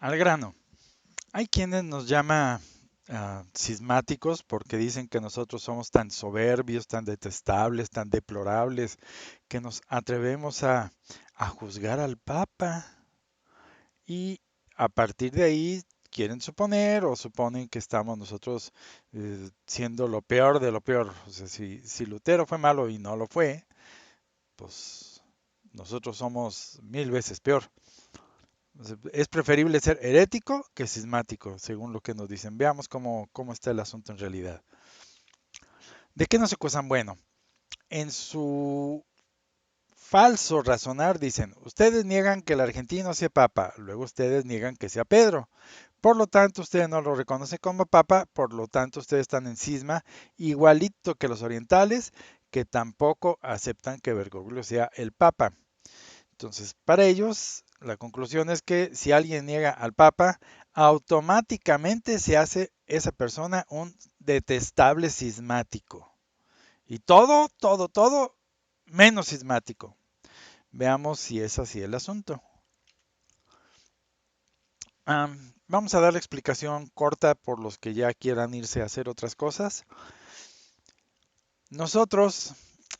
Al grano. Hay quienes nos llama cismáticos porque dicen que nosotros somos tan soberbios, tan detestables, tan deplorables, que nos atrevemos a juzgar al Papa y a partir de ahí quieren suponer o suponen que estamos nosotros siendo lo peor de lo peor. O sea, si Lutero fue malo y no lo fue, pues nosotros somos mil veces peor. Es preferible ser herético que cismático, según lo que nos dicen. Veamos cómo está el asunto en realidad. ¿De qué nos acusan? Bueno, en su falso razonar dicen, ustedes niegan que el argentino sea papa, luego ustedes niegan que sea Pedro. Por lo tanto, ustedes no lo reconocen como papa, por lo tanto, ustedes están en cisma, igualito que los orientales, que tampoco aceptan que Bergoglio sea el papa. Entonces, para ellos, la conclusión es que si alguien niega al Papa, automáticamente se hace esa persona un detestable cismático. Y todo, menos cismático. Veamos si es así el asunto. Vamos a dar la explicación corta por los que ya quieran irse a hacer otras cosas. Nosotros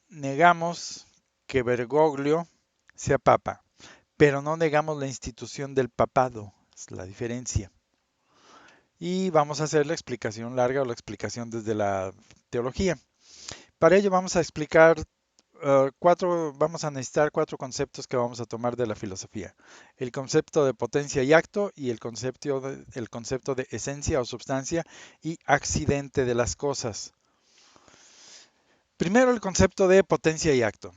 negamos que Bergoglio sea papa, pero no negamos la institución del papado, es la diferencia. Y vamos a hacer la explicación larga o la explicación desde la teología. Para ello vamos a explicar vamos a necesitar cuatro conceptos que vamos a tomar de la filosofía. El concepto de potencia y acto y el concepto de esencia o substancia y accidente de las cosas. Primero el concepto de potencia y acto.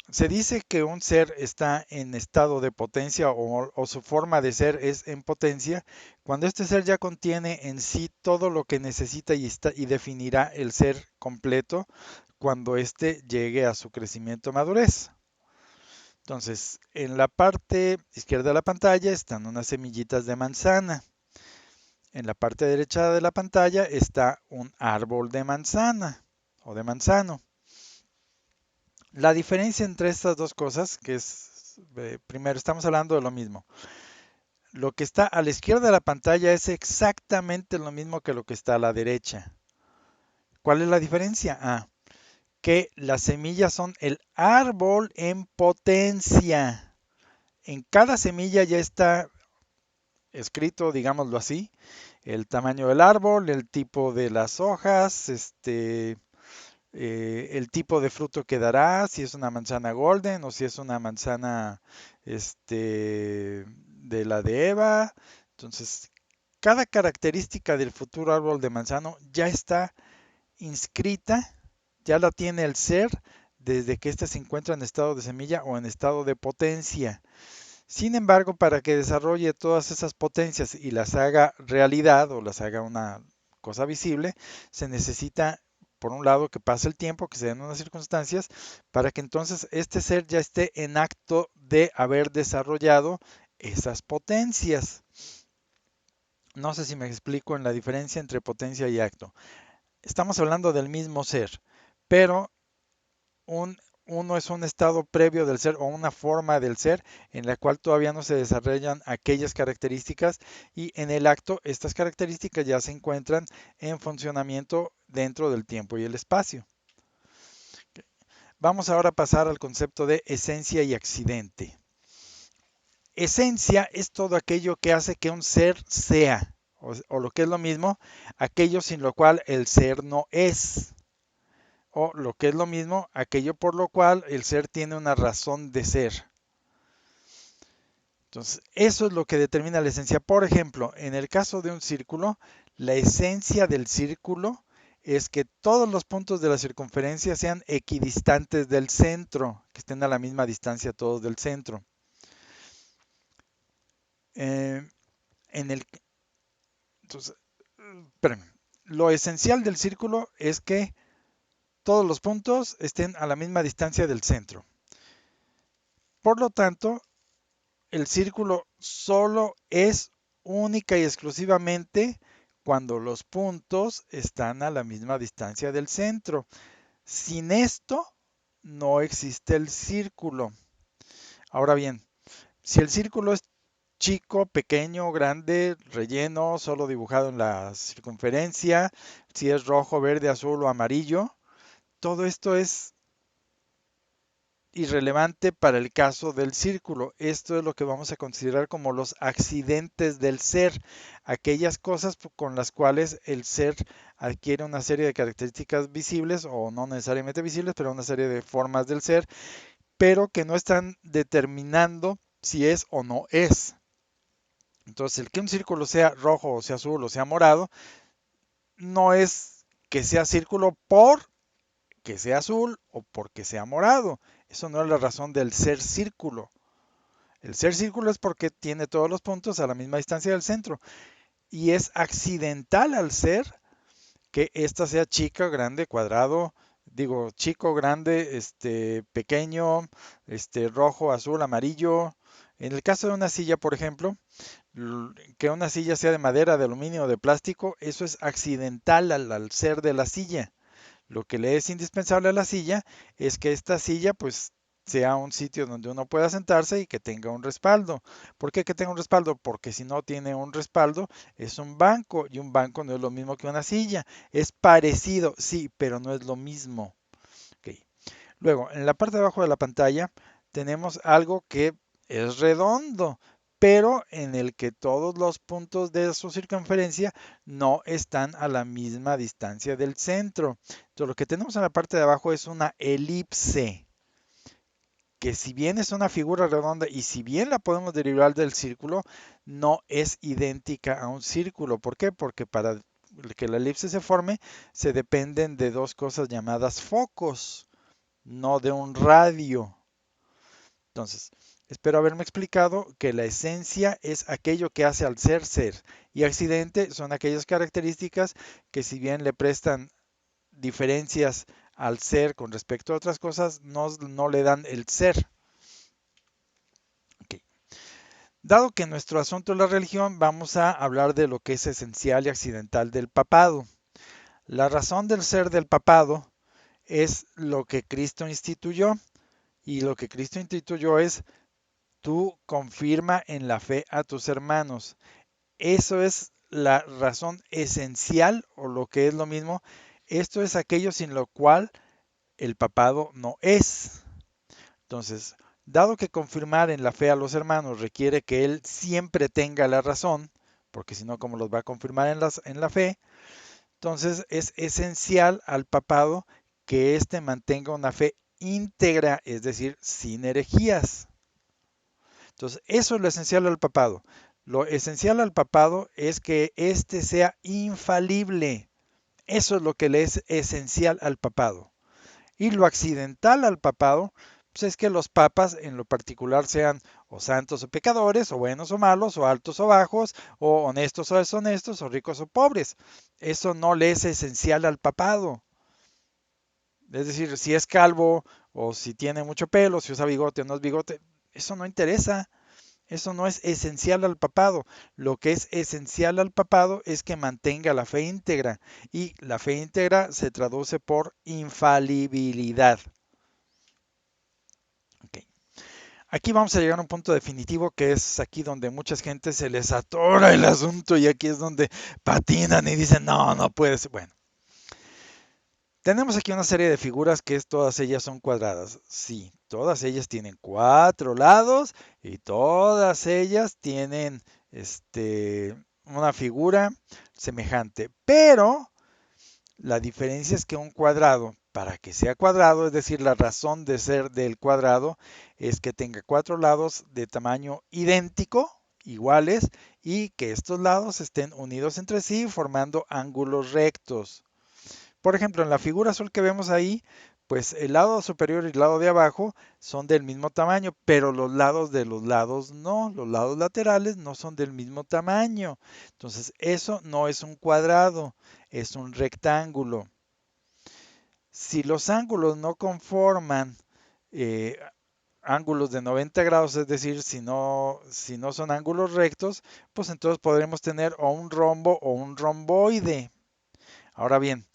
Se dice que un ser está en estado de potencia o su forma de ser es en potencia cuando este ser ya contiene en sí todo lo que necesita y definirá el ser completo cuando éste llegue a su crecimiento o madurez. Entonces, en la parte izquierda de la pantalla están unas semillitas de manzana. En la parte derecha de la pantalla está un árbol de manzana o de manzano. La diferencia entre estas dos cosas, que es, primero, estamos hablando de lo mismo. Lo que está a la izquierda de la pantalla es exactamente lo mismo que lo que está a la derecha. ¿Cuál es la diferencia? Que las semillas son el árbol en potencia. En cada semilla ya está escrito, digámoslo así, el tamaño del árbol, el tipo de las hojas, el tipo de fruto que dará, si es una manzana golden o si es una manzana de la de Eva. Entonces, cada característica del futuro árbol de manzano ya está inscrita, ya la tiene el ser desde que éste se encuentra en estado de semilla o en estado de potencia. Sin embargo, para que desarrolle todas esas potencias y las haga realidad o las haga una cosa visible, se necesita, por un lado, que pase el tiempo, que se den unas circunstancias, para que entonces este ser ya esté en acto de haber desarrollado esas potencias. No sé si me explico en la diferencia entre potencia y acto. Estamos hablando del mismo ser, pero un, uno es un estado previo del ser o una forma del ser en la cual todavía no se desarrollan aquellas características y en el acto estas características ya se encuentran en funcionamiento dentro del tiempo y el espacio. Vamos ahora a pasar al concepto de esencia y accidente. Esencia es todo aquello que hace que un ser sea, o lo que es lo mismo, aquello sin lo cual el ser no es. O lo que es lo mismo, aquello por lo cual el ser tiene una razón de ser. Entonces, eso es lo que determina la esencia. Por ejemplo, en el caso de un círculo, la esencia del círculo es que todos los puntos de la circunferencia sean equidistantes del centro, que estén a la misma distancia todos del centro. Eh, en el, entonces, espérame. Lo esencial del círculo es que todos los puntos estén a la misma distancia del centro. Por lo tanto, el círculo solo es única y exclusivamente cuando los puntos están a la misma distancia del centro. Sin esto, no existe el círculo. Ahora bien, si el círculo es chico, pequeño, grande, relleno, solo dibujado en la circunferencia, si es rojo, verde, azul o amarillo. Todo esto es irrelevante para el caso del círculo. Esto es lo que vamos a considerar como los accidentes del ser, aquellas cosas con las cuales el ser adquiere una serie de características visibles o no necesariamente visibles, pero una serie de formas del ser, pero que no están determinando si es o no es. Entonces, el que un círculo sea rojo o sea azul o sea morado, no es que sea círculo por que sea azul o porque sea morado. Eso no es la razón del ser círculo. El ser círculo es porque tiene todos los puntos a la misma distancia del centro. Y es accidental al ser que ésta sea chica, grande, cuadrado, digo, chico, grande, pequeño, rojo, azul, amarillo. En el caso de una silla, por ejemplo, que una silla sea de madera, de aluminio o de plástico, eso es accidental al ser de la silla. Lo que le es indispensable a la silla es que esta silla pues sea un sitio donde uno pueda sentarse y que tenga un respaldo. ¿Por qué que tenga un respaldo? Porque si no tiene un respaldo es un banco y un banco no es lo mismo que una silla. Es parecido, sí, pero no es lo mismo. Ok. Luego, en la parte de abajo de la pantalla tenemos algo que es redondo, pero en el que todos los puntos de su circunferencia no están a la misma distancia del centro. Entonces, lo que tenemos en la parte de abajo es una elipse, que si bien es una figura redonda y si bien la podemos derivar del círculo, no es idéntica a un círculo. ¿Por qué? Porque para que la elipse se forme, se dependen de dos cosas llamadas focos, no de un radio. Entonces, espero haberme explicado que la esencia es aquello que hace al ser ser y accidente son aquellas características que si bien le prestan diferencias al ser con respecto a otras cosas, no le dan el ser. Okay. Dado que nuestro asunto es la religión, vamos a hablar de lo que es esencial y accidental del papado. La razón del ser del papado es lo que Cristo instituyó y lo que Cristo instituyó es tú confirma en la fe a tus hermanos. Eso es la razón esencial o lo que es lo mismo. Esto es aquello sin lo cual el papado no es. Entonces, dado que confirmar en la fe a los hermanos requiere que él siempre tenga la razón, porque si no, ¿cómo los va a confirmar en la fe? Entonces, es esencial al papado que éste mantenga una fe íntegra, es decir, sin herejías. Entonces, eso es lo esencial al papado. Lo esencial al papado es que éste sea infalible. Eso es lo que le es esencial al papado. Y lo accidental al papado, pues es que los papas en lo particular sean o santos o pecadores, o buenos o malos, o altos o bajos, o honestos o deshonestos, o ricos o pobres. Eso no le es esencial al papado. Es decir, si es calvo, o si tiene mucho pelo, si usa bigote o no es bigote, eso no interesa. Eso no es esencial al papado. Lo que es esencial al papado es que mantenga la fe íntegra. Y la fe íntegra se traduce por infalibilidad. Okay. Aquí vamos a llegar a un punto definitivo que es aquí donde mucha gente se les atora el asunto y aquí es donde patinan y dicen, no, no puede ser. Bueno, tenemos aquí una serie de figuras que todas ellas son cuadradas. Sí, todas ellas tienen cuatro lados y todas ellas tienen una figura semejante. Pero la diferencia es que un cuadrado, para que sea cuadrado, es decir, la razón de ser del cuadrado, es que tenga cuatro lados de tamaño idéntico, iguales, y que estos lados estén unidos entre sí formando ángulos rectos. Por ejemplo, en la figura azul que vemos ahí, pues el lado superior y el lado de abajo son del mismo tamaño, pero los lados de los lados no, los lados laterales no son del mismo tamaño. Entonces, eso no es un cuadrado, es un rectángulo. Si los ángulos no conforman eh, ángulos de 90 grados, es decir, si no son ángulos rectos, pues entonces podremos tener o un rombo o un romboide. Ahora bien,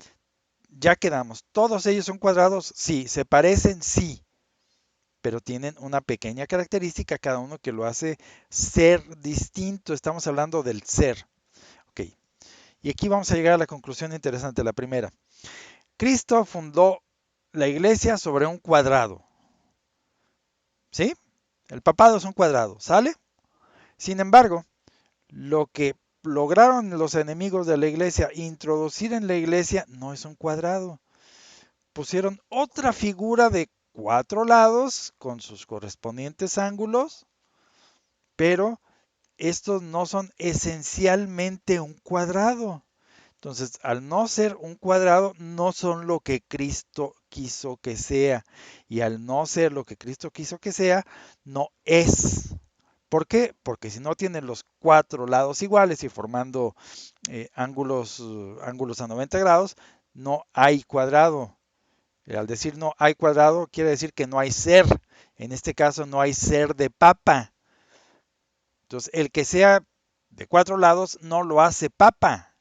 ya quedamos. ¿Todos ellos son cuadrados? Sí. ¿Se parecen? Sí. pero tienen una pequeña característica cada uno que lo hace ser distinto. Estamos hablando del ser. Ok. Y aquí vamos a llegar a la conclusión interesante, la primera. Cristo fundó la iglesia sobre un cuadrado. ¿Sí? El papado es un cuadrado, ¿sale? Sin embargo, lo que lograron los enemigos de la iglesia introducir en la iglesia no es un cuadrado. Pusieron otra figura de 4 lados con sus correspondientes ángulos, pero estos no son esencialmente un cuadrado. Entonces, al no ser un cuadrado, no son lo que Cristo quiso que sea. Y al no ser lo que Cristo quiso que sea, no es. ¿Por qué? Porque si no tienen los 4 lados iguales y formando ángulos a 90 grados, no hay cuadrado. Al decir no hay cuadrado, quiere decir que no hay ser. En este caso, no hay ser de papa. Entonces, el que sea de 4 lados no lo hace papa.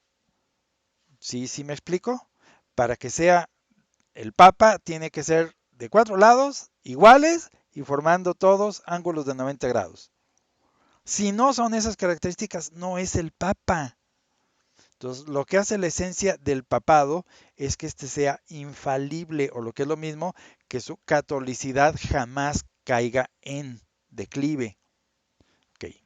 ¿Sí, sí me explico? Para que sea el papa, tiene que ser de 4 lados iguales y formando todos ángulos de 90 grados. Si no son esas características, no es el papa. Entonces, lo que hace la esencia del papado es que éste sea infalible, o lo que es lo mismo, que su catolicidad jamás caiga en declive. Okay.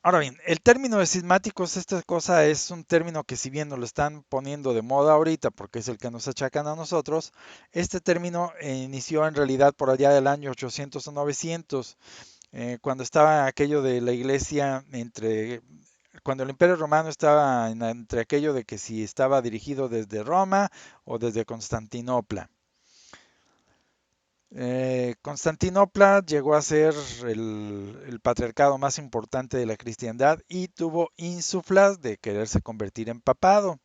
Ahora bien, el término de cismáticos, esta cosa es un término que si bien nos lo están poniendo de moda ahorita porque es el que nos achacan a nosotros, este término inició en realidad por allá del año 800 o 900, cuando estaba aquello de la iglesia cuando el Imperio Romano estaba entre aquello de que si estaba dirigido desde Roma o desde Constantinopla. Constantinopla llegó a ser el patriarcado más importante de la cristiandad y tuvo ínsuflas de quererse convertir en papado.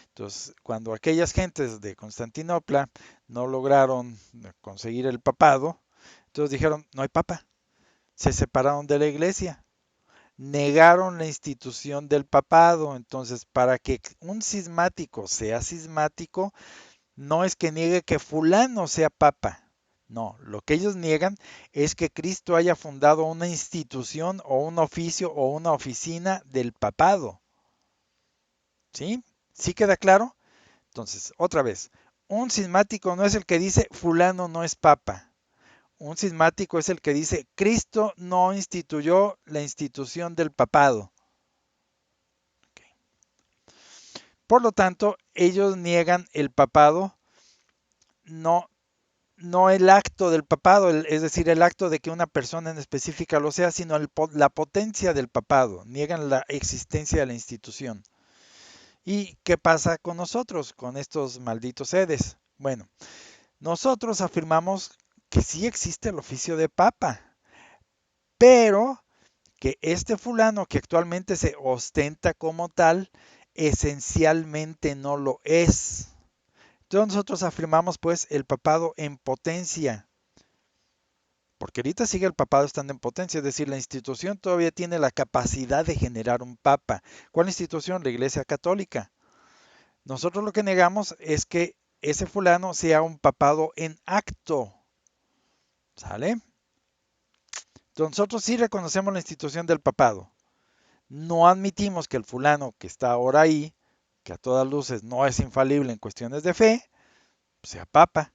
Entonces, cuando aquellas gentes de Constantinopla no lograron conseguir el papado, entonces dijeron, no hay papa. Se separaron de la iglesia, negaron la institución del papado. Entonces, para que un cismático sea cismático, no es que niegue que fulano sea papa. No, lo que ellos niegan es que Cristo haya fundado una institución o un oficio o una oficina del papado. ¿Sí? ¿Sí queda claro? Entonces, otra vez, un cismático no es el que dice fulano no es papa. Un cismático es el que dice Cristo no instituyó la institución del papado. Okay. Por lo tanto, ellos niegan el papado, no no el acto del papado, es decir, el acto de que una persona en específica lo sea, sino la potencia del papado. Niegan la existencia de la institución. ¿Y qué pasa con nosotros, con estos malditos sedes? Bueno, nosotros afirmamos que sí existe el oficio de papa, pero que este fulano que actualmente se ostenta como tal, esencialmente no lo es. Entonces nosotros afirmamos pues el papado en potencia. Porque ahorita sigue el papado estando en potencia, es decir, la institución todavía tiene la capacidad de generar un papa. ¿Cuál institución? La Iglesia Católica. Nosotros lo que negamos es que ese fulano sea un papado en acto. ¿Sale? Entonces nosotros sí reconocemos la institución del papado. No admitimos que el fulano que está ahora ahí, que a todas luces no es infalible en cuestiones de fe, sea papa.